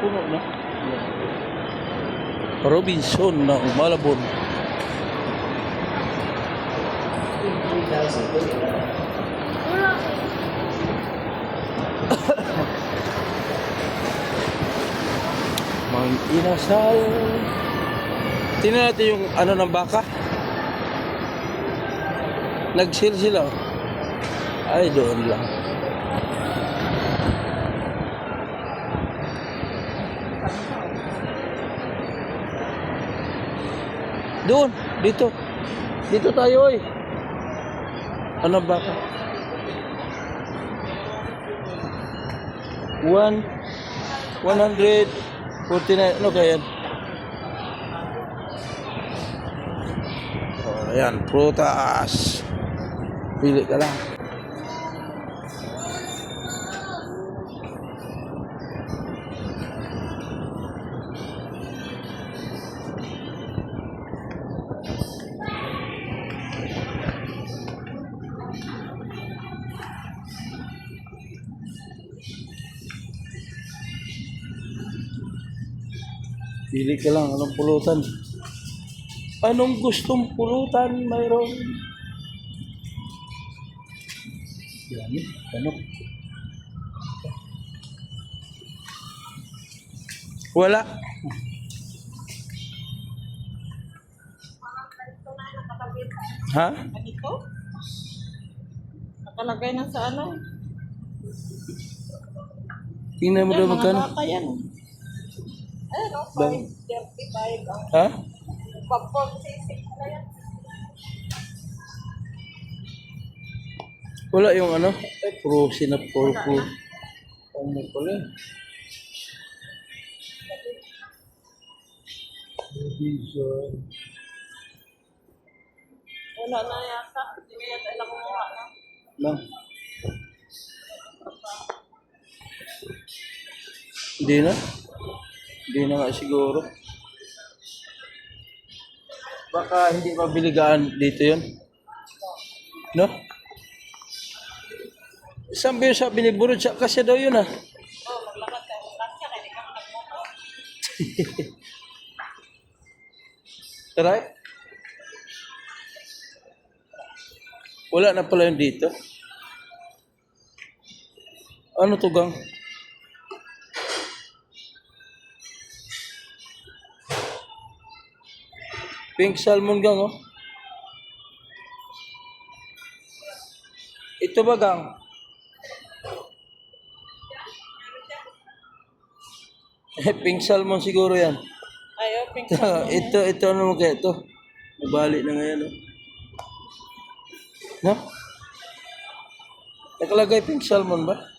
puno na. Robinson na Malabon. Mang inasal. Tingnan natin yung ano ng baka. Nag-sale sila. Ay, doon lang. Doon, dito. Dito tayo, oy. Ano ba ka? 149. Ano kaya yan? Oh, ayan, prutas. Pili ka lang. Pili ka lang, anong pulutan? Anong gustong pulutan mayroon? Yan, ano? Wala. Ha? Ito? Nakalagay na sa ano? Tingnan mo daw magkano. Baka yan. Ayun o, 535 ang Ha? pag-46 na yan. Wala yung ano? Ay, puro sinap, puro. Ano pala? Wala na yata. Hindi na yata ilang kumuha na. Lang. Hindi na. Hindi na nga siguro. Baka hindi mabiligaan dito yun. No? Sabi ni Burod siya kasi daw yun ah. Oh, maglakad tayo. Kasi kaya di ka nagmuha. Tara. Wala na pala yun dito. Ano to gang? Pink salmon gang oh. Ito ba gang? Pink salmon siguro yan. Ayaw, pink salmon. ito ano mo kaya ito? Nabali na ngayon oh. No? Nakalagay pink salmon ba?